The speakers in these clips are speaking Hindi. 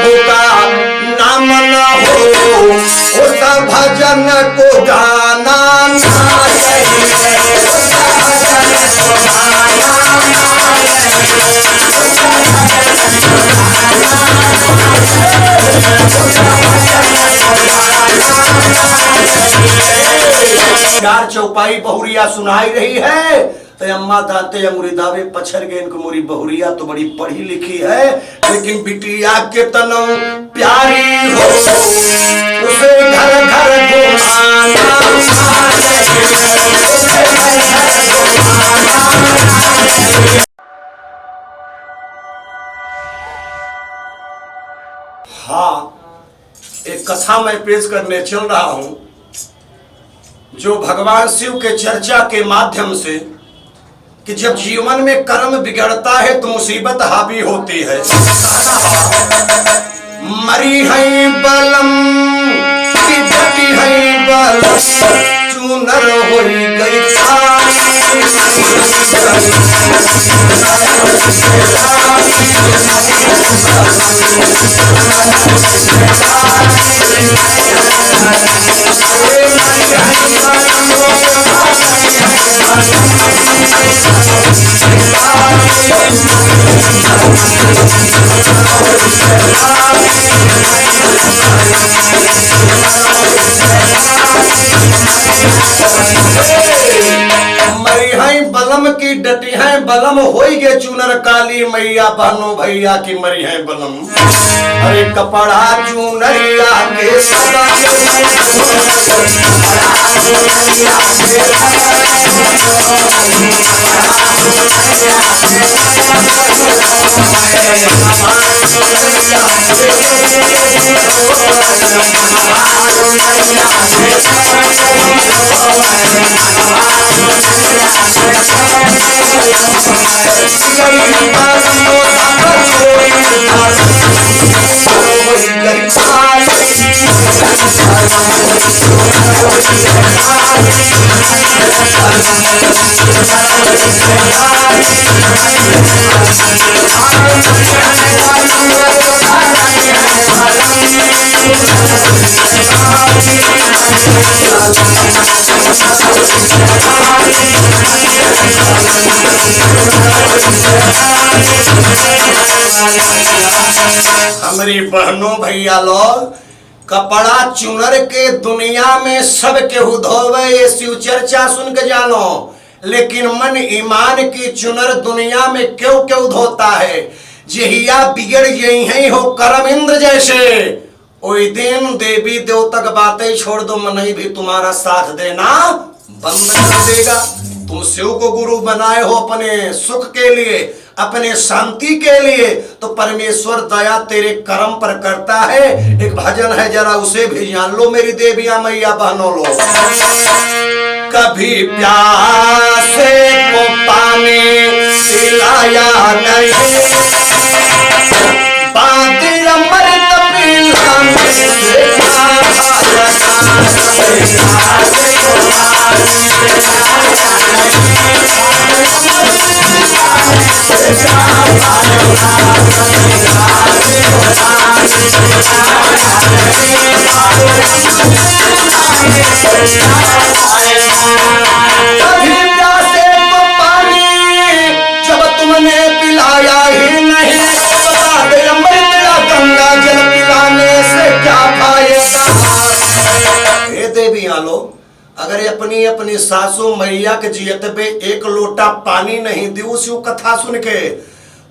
होगा नाम न हो उस भजन को गाना चार चौपाई बहुरिया सुनाई रही है तो अम्मा दाते अंगुरी दावे पछर गए इनको मोरी बहुरिया तो बड़ी पढ़ी लिखी है लेकिन बिटिया के तनो प्यारी हो उसे घर घर घुमाना हाँ एक कथा मैं पेश करने चल रहा हूं जो भगवान शिव के चर्चा के माध्यम से कि जब जीवन में कर्म बिगड़ता है तो मुसीबत हावी होती है। मरी है बलम की जटी है बलम चूनर हो गई बलम की डटी है बलम होई गे चूनर काली मैया बहनो भैया की मरी है बलम। अरे कपड़ा चूनरिया के हमारी बहनों भैया लोग कपड़ा चुनर के दुनिया में सब केहू धोवे ये शिव चर्चा सुन के जानो लेकिन मन ईमान की चुनर दुनिया में क्यों क्यों धोता है। जहिया बिगड़ यही है हो करम इंद्र जैसे ओई दिन देवी देवतक बातें छोड़ दो मनई भी तुम्हारा साथ देना बंद कर देगा। तुम शिव को गुरु बनाए हो अपने सुख के लिए अपने शांति के लिए तो परमेश्वर दया तेरे कर्म पर करता है। एक भजन है जरा उसे भी जान लो मेरी देवियां मैया बहनों लोग। कभी प्यासे को पानी पिलाया नहीं बादल अमृत पिलाने से अगर अपनी अपनी सासू मैया के जियत पे एक लोटा पानी नहीं दी उस कथा सुन के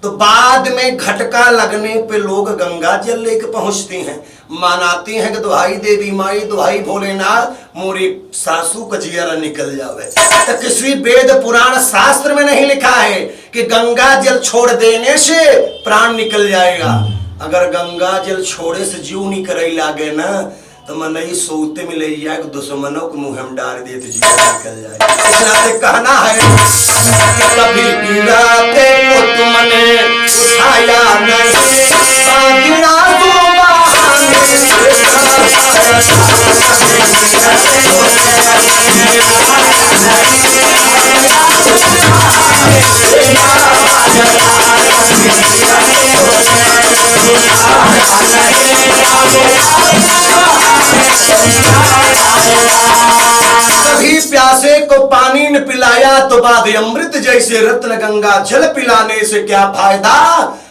तो बाद में घटका लगने पे लोग गंगा जल लेके पहुंचती हैं मनाती हैं कि दुहाई देवी माई दुहाई भोलेनाथ मोरी सासू का जियरा निकल जावे। तो किसी वेद पुराण शास्त्र में नहीं लिखा है कि गंगा जल छोड़ देने से प्राण निकल जाएगा। अगर गंगा जल छोड़े से जीव नहीं करे लागे ना तो मन ही सोते में ले जाए दुश्मनों को मुंह हम डाल दिए तो जीवन निकल जाए। इसलिए कहना है कि कभी गिराते को तुमने उठाया नहीं गिरा दो सभी प्यासे को पानी न पिलाया तो बाद अमृत जैसे रत्न गंगा जल पिलाने से क्या फायदा।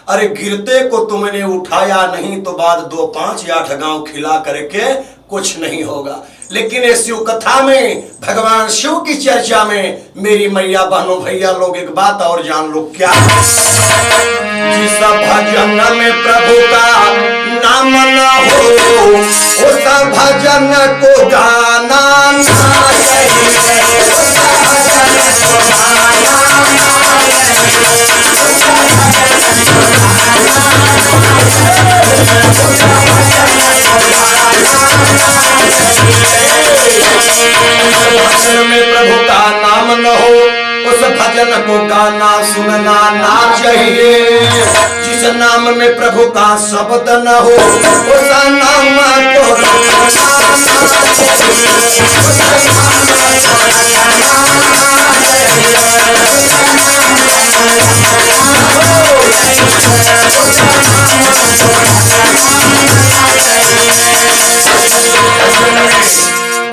अरे गिरते को तुमने उठाया नहीं तो बाद 2, 5 या 8 गांव खिला करके कुछ नहीं होगा। लेकिन इस शिव कथा में भगवान शिव की चर्चा में मेरी मैया बहनों भैया लोग एक बात और जान लो क्या, जिस भजन में प्रभु का नाम न हो उस भजन को गाना ना भजन में प्रभु का नाम न हो उस भजन को गाना सुनना ना चाहिए। जिस नाम में प्रभु का शब्द न हो उस नाम को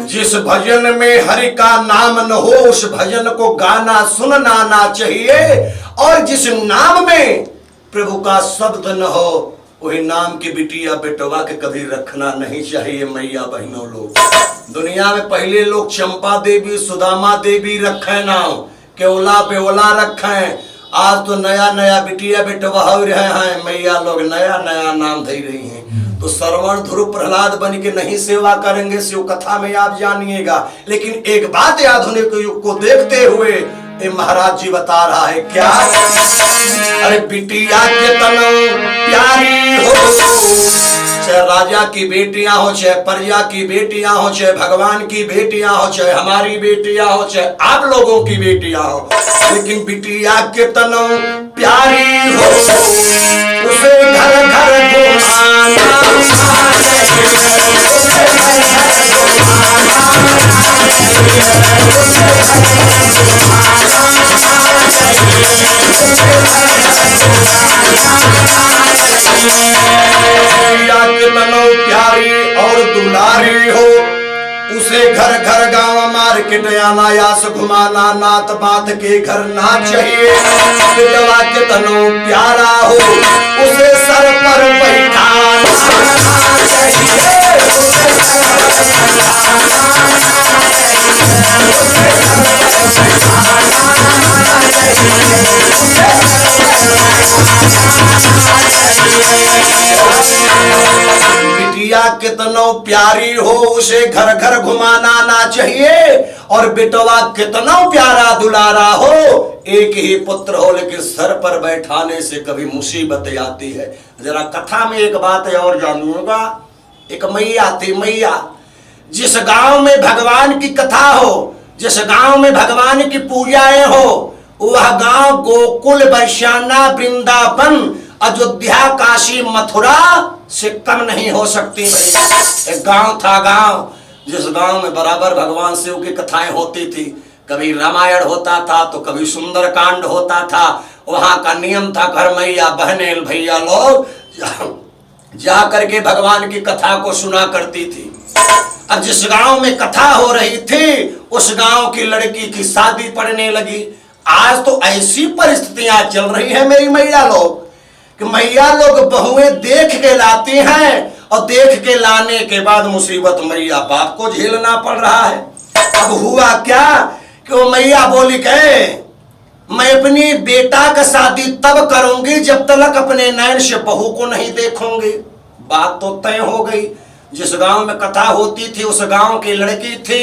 जिस भजन में हरि का नाम न हो उस भजन को गाना सुनना ना चाहिए। और जिस नाम में प्रभु का शब्द न हो वही नाम की बिटिया बेटवा के कभी रखना नहीं चाहिए। मैया बहनों लोग, दुनिया में पहले लोग चंपा देवी सुदामा देवी रखे नाम, केवला बेवला रखे। आज तो नया नया बिटिया बेटवा हो रहे हैं, मैया लोग नया नया नाम दे रही हैं। तो श्रवण ध्रुव प्रहलाद बन के नहीं सेवा करेंगे, शिव कथा में आप जानिएगा। लेकिन एक बात आधुनिक युग को देखते हुए ये महाराज जी बता रहा है क्या, अरे बिटिया के तनौ प्यारी हो, चाहे राजा की बेटियां हो, चाहे प्रजा की बेटियां हो, चाहे भगवान की बेटियां हो, चाहे हमारी बेटियां हो, चाहे आप लोगों की बेटियां हो, लेकिन बिटिया के तनौ प्यारी हो उसे घर घर घुमाना प्यारी और दुलारी हो उसे घर घर गांव मार्केट अनायास घुमाना नात बात के घर ना चाहिए। बेटवा के तनो प्यारा हो उसे सर पर बैठाना बिटिया कितनो प्यारी हो उसे घर घर घुमाना ना चाहिए। और बेटवा कितनो प्यारा दुलारा हो, एक ही पुत्र हो लेकिन सर पर बैठाने से कभी मुसीबत आती है। जरा कथा में एक बात और जानिएगा। एक मैया थी, मैया जिस गांव में भगवान की कथा हो, जिस गांव में भगवान की पूजाएं हो, वह गांव गोकुल बरसाना वृंदावन अयोध्या काशी मथुरा से कम नहीं हो सकती। एक गांव था, गांव जिस गांव में बराबर भगवान शिव की कथाएं होती थी। कभी रामायण होता था तो कभी सुंदर कांड होता था। वहां का नियम था घर मैया बहने भैया लोग जा करके भगवान की कथा को सुना करती थी। अब जिस गांव में कथा हो रही थी उस गांव की लड़की की शादी पड़ने लगी। आज तो ऐसी परिस्थितियां चल रही है मेरी मैया लोग कि मैया लोग बहुएं देख के लाती हैं और देख के लाने के बाद मुसीबत मैया बाप को झेलना पड़ रहा है। अब हुआ क्या कि वो मैया बोली कहे मैं अपनी बेटा का शादी तब करूंगी जब तक अपने नैन से बहू को नहीं देखूंगी। बात तो तय हो गई। जिस गांव में कथा होती थी उस गांव की लड़की थी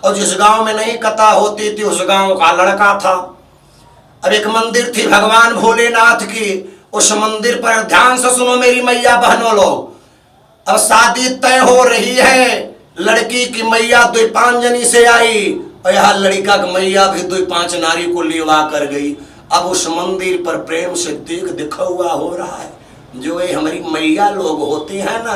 और जिस गांव में नहीं कथा होती थी उस गांव का लड़का था। अब एक मंदिर थी भगवान भोलेनाथ की, उस मंदिर पर ध्यान से सुनो मेरी मैया बहनों लोग। अब शादी तय हो रही है, लड़की की मैया 2-5 जनी से आई और यहाँ लड़का की मैया भी 2-5 नारी को लेवा कर गई। अब उस मंदिर पर प्रेम से देख दिखा हुआ हो रहा है। जो ये हमारी मैया लोग होती है ना,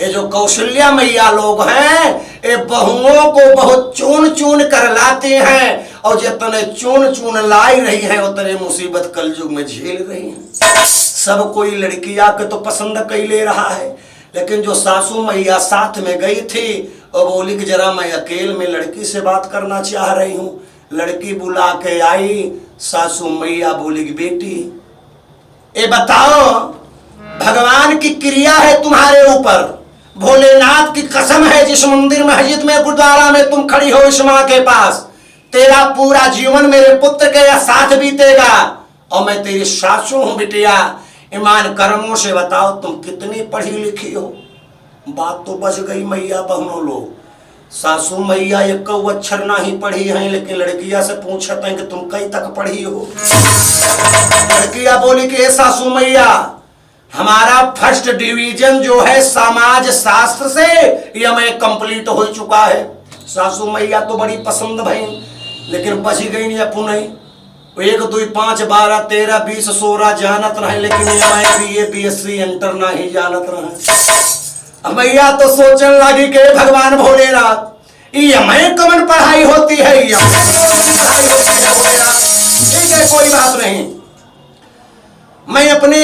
ये जो कौशल्या मैया लोग हैं, ये बहुओं को बहुत चुन चुन कर लाती हैं और जितने चुन चुन लाई रही हैं उतने मुसीबत कलयुग में झेल रही हैं। सब कोई लड़कियां के तो पसंद कर ले रहा है, लेकिन जो सासू मैया साथ में गई थी और बोली कि जरा मैं अकेले में लड़की से बात करना चाह रही हूँ। लड़की बुला के आई, सासू मैया बोली कि बेटी ये बताओ भगवान की क्रिया है तुम्हारे ऊपर, भोलेनाथ की कसम है जिस मंदिर मस्जिद में गुरुद्वारा में तुम खड़ी हो इस मां के पास, तेरा पूरा जीवन मेरे पुत्र के साथ बीतेगा और मैं तेरी सासू हूं बिटिया। ईमान कर्मों से बताओ तुम कितनी पढ़ी लिखी हो। बात तो बच गई मैया बहनों लोग। सासू मैया एक अक्षर ना ही पढ़ी है, लेकिन लड़किया से पूछते हैं कि तुम कई तक पढ़ी हो। लड़किया बोली कि सासू मैया हमारा फर्स्ट डिवीजन जो है समाज शास्त्र से यह मैं कंप्लीट हो चुका है। सासू मैया तो बड़ी पसंद भई, लेकिन बच गई नहीं अपू नहीं। 1 2 5 12 13 20 16 जानत रहे, लेकिन BA BSc इंटर नहीं जानत रहे। मैया तो सोचने लगी कि भगवान भोलेनाथ ये मैं कमन पढ़ाई होती है, ये पढ़ाई होती है भोलेनाथ। ठीक है कोई बात नहीं, मैं अपने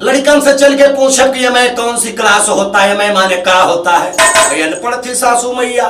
लड़कन से चल के पूछा कि मैं कौन सी क्लास होता है, मैं माने क्या होता है। अनपढ़ थी सासू मैया,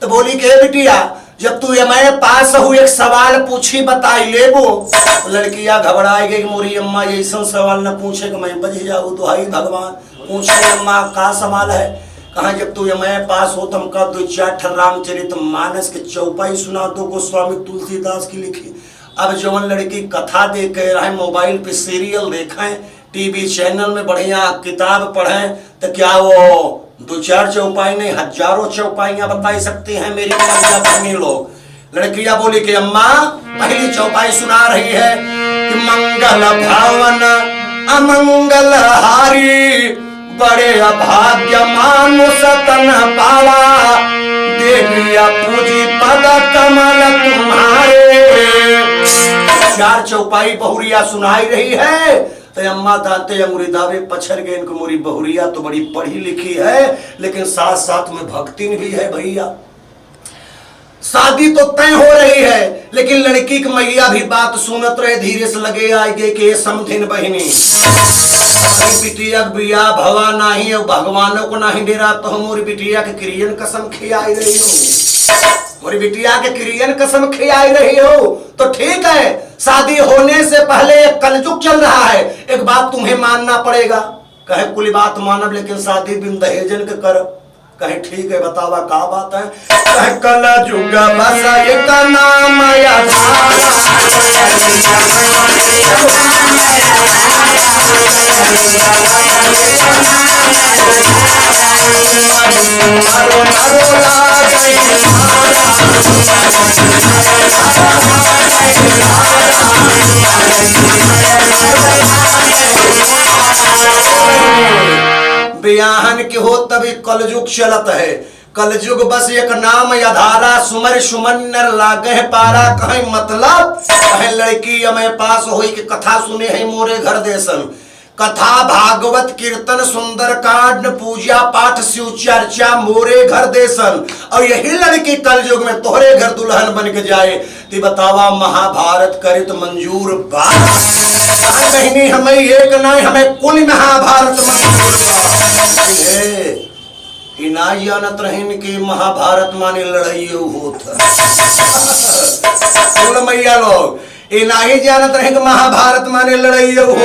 तो बोली कि बिटिया जब तू मैं पास हो एक सवाल पूछी बताई लेबो। लड़कियां घबराई गई, मोरी अम्मा ऐसा सवाल न पूछे कि मैं बच जाऊँ, दुहाई भगवान पूछे अम्मा का सवाल है। कहा जब तू मैं पास हो तुम का 2-4 रामचरितमानस के चौपाई सुना दो, गोस्वामी तुलसीदास की लिखी। अब जवन लड़की कथा देख रहे, मोबाइल पे सीरियल देखें, टीवी चैनल में बढ़िया किताब पढ़ें, तो क्या वो 2-4 चौपाई नहीं हजारों चौपाइयां बताई सकती हैं मेरी बहनी लोग। लड़कियां बोली कि अम्मा पहली चौपाई सुना रही है कि मंगल भावन अमंगल हारी, बड़े अभाग्य मानुष तन पावा, देविया पूजी पद कमल तुम्हारे। 4 चौपाई बहुरिया सुनाई रही है। तो अम्मा दाते अंगुरी दावे पछर गए, इनको मोरी बहुरिया तो बड़ी पढ़ी लिखी है, लेकिन साथ साथ में भक्ति भी है भैया। शादी तो तय हो रही है, लेकिन लड़की की मैया भी बात सुनत रहे, धीरे से लगे आगे के समथिन बहिनी बिटिया बिया भवा नहीं और भगवानों को नहीं डेरा, तो हम मोरी बिटिया के क्रियन कसम खियाई रही हो, मोरी बिटिया के क्रियन कसम खियाई रही हो। तो ठीक है, शादी होने से पहले एक कलयुग चल रहा है, एक बात तुम्हें मानना पड़ेगा। कहे कुल बात मानब, लेकिन शादी बिन दहेजन के करब। कहे ठीक है बतावा का बात है। कहे कलयुग बस एक नाम बियाहन के हो तभी कलयुग चलत है। कलयुग बस एक नाम यधारा, सुमर सुमन नर लागे पारा। कहे मतलब कहे लड़की हमें पास हुई कि कथा सुने है मोरे घर देसन, कथा भागवत कीर्तन सुंदर कांड पूजा पाठ शिव चर्चा मोरे घर देसन, और यही लड़की कलयुग में तोहरे घर दुल्हन बन के जाए। ती बतावा महाभारत करित मंजूर बात नहीं, हमें एक नहीं हमें कुल महाभारत मंजूर ना जानत रहीन कि महाभारत माने लड़ाई होत मैया लोग नहीं जानत रहे कि महाभारत माने लड़ाई होत।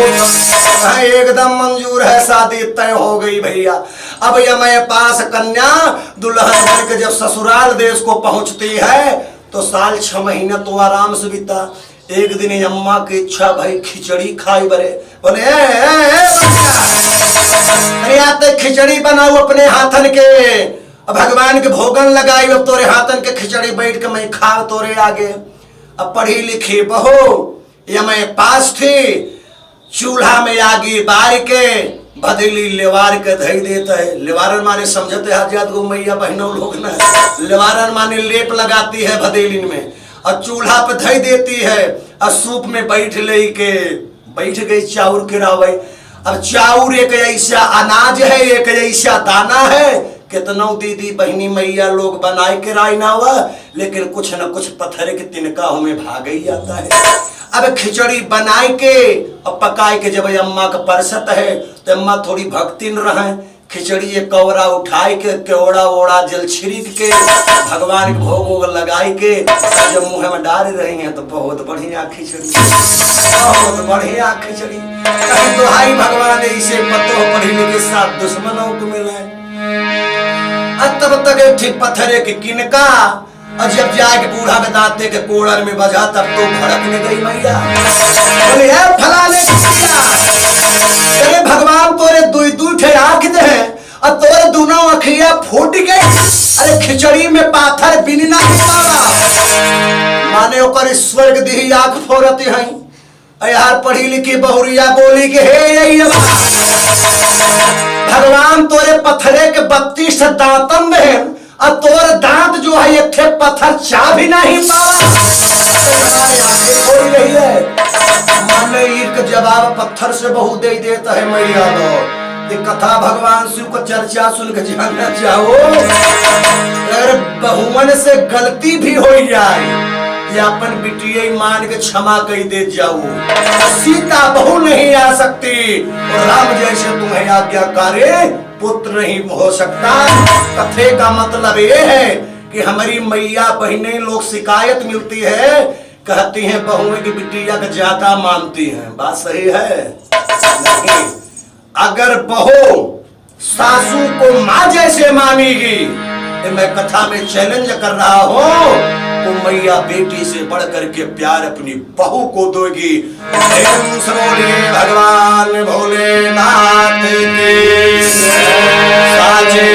एकदम मंजूर है, शादी तय हो गई भैया। अब यह मैं पास कन्या दुल्हन बन के जब ससुराल देश को पहुंचती है तो साल 6 महीना तो आराम से बीता। एक दिन अम्मा की इच्छा भाई खिचड़ी खाई बरे, बोले अरे आते खिचड़ी बनाओ अपने हाथन के, भगवान के भोगन लगाई, अब तोरे हाथन के खिचड़ी बैठ के मैं खा तोरे आगे। अब पढ़ी लिखी बहू या मैं पास थी, चूल्हा में आगी बार के बदली लेवार के धई देता है। लेवारन माने समझते हाजियात गो मैया बहनों लोग ना, लेवारन माने लेप लगाती है भदेलिन में और चूल्हा पे धई देती है और सूप में बैठ ले के बैठ गई चाउर गिरावे। अब चाउर एक ऐसा अनाज है, एक ऐसा दाना है, कितनों दीदी बहनी मैया लोग बनाए के राय ना हुआ, लेकिन कुछ न कुछ पत्थर के तिनका हमें भाग ही आता है। अब खिचड़ी बनाए के और पकाए के जब अम्मा का परसत है तो अम्मा थोड़ी भक्ति न रहे खिचड़ी एक कौरा उठाई के केवड़ा ओड़ा जल छिड़क के भगवान के भोग वोग लगाई के जब मुँह में डाल रही हैं तो बहुत बढ़िया खिचड़ी, बहुत बढ़िया खिचड़ी। कहीं तो हाई भगवान इसे पतो पढ़ी के साथ दुश्मनों को मिले। तब तक ठीक पत्थरे के किनका और जब जाके बूढ़ा के दांते के कोड़र में बजा तब तो भड़कने गई मैया। बोले फलाने तेरे भगवान तोरे दुई दू ठे आँख दे और तोरे दोनों अखियां फूट गई। अरे खिचड़ी में पाथर बिनना माने ओकर स्वर्ग दी आँख फोड़ती है। यार पढ़ी लिखी बहुरिया बोली के हे भगवान तोरे पत्थरे के 32 दांतन में और तोर दांत जो है एक थे पत्थर चा भी नहीं पावा। बोल रही है माने ईर जवाब पत्थर से बहु दे देता है मैया लोग। कथा भगवान शिव को चर्चा सुन के जानना चाहो। अगर बहुमन से गलती भी हो जाए या अपन बिटिया मान के क्षमा कही दे जाओ। सीता बहु नहीं आ सकती और राम जैसे तुम्हें आज्ञाकारी पुत्र नहीं हो सकता। कथे का मतलब ये है कि हमारी मैया बहनें लोग शिकायत मिलती है, कहती हैं बहुएं की बिटिया का ज्यादा मानती हैं। बात सही है नहीं। अगर बहू सासू को माँ जैसे मानेगी तो मैं कथा में चैलेंज कर रहा हूँ तो मैया बेटी से बढ़ करके प्यार अपनी बहू को दोगी। भगवान भोलेनाथ की साचे